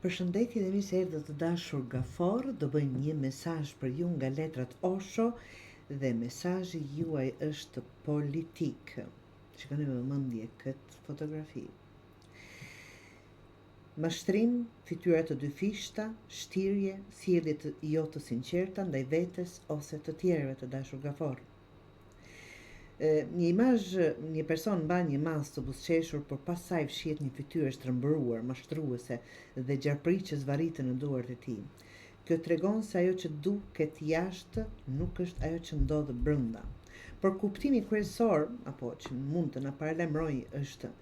Përshëndetje dhe mirë se erdhët të dashur Gafor, do bëjmë një mesazh për ju nga letrat Osho dhe mesazhi juaj është politik. Shikoni me vëmendje këtë fotografi. Mashtrim, fytyra të dyfishta, shtirje, sjellje jo të sinqerta ndaj vetes ose të tjerëve të dashur Gafor. Një imazh, një person mban një mas të buzëqeshur, por pasaj fshihet një fytyrë shtrëmbëruar, mashtruese dhe gjarpritës varritën në duart e tij. Kjo tregon se ajo që duket jashtë nuk është ajo që ndodh brenda. Por kuptimi kryesor, apo që mund të na paralajmërojë është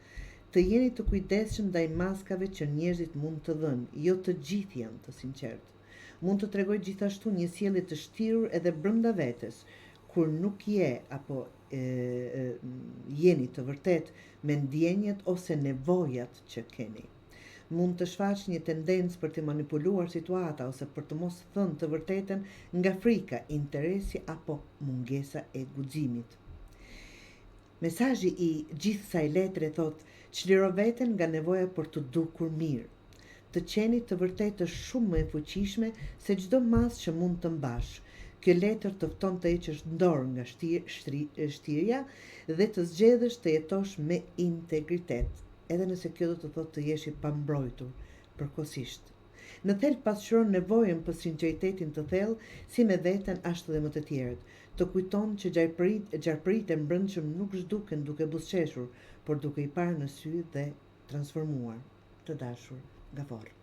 të jeni të kujdesshëm ndaj maskave që njerëzit mund të dhënë, jo të gjithë janë të sinqertë. Mund të tregoj gjithashtu një sjellje të shtirur edhe brenda vetes, kur nuk je apo jeni të vërtet me ndjenjat ose nevojat që keni. Mund të shfaq një tendencë për të manipuluar situata ose për të mos thënë të vërtetën nga frika, interesi apo mungesa e guximit. Mesazhi i gjithë kësaj letre thotë: çliro veten nga nevoja për të dukur mirë. Të qeni të vërtetë është shumë më e fuqishme se çdo masë që mund të mbash. Kjo letër të fton të heqësh dorë nga shtirja dhe të zgjedhësh të jetosh me integritet, edhe nëse kjo do të thotë të jesh i pambrojtur përkohësisht. Në thelb pasqyron nevojën për sinqeritetin të thellë, si me veten ashtu dhe me të tjerët. Të kujton që gjarpëritë e mbrëmshëm nuk zhduken duke buzëqeshur, por duke i parë në sy dhe transformuar. Të dashur Gafor.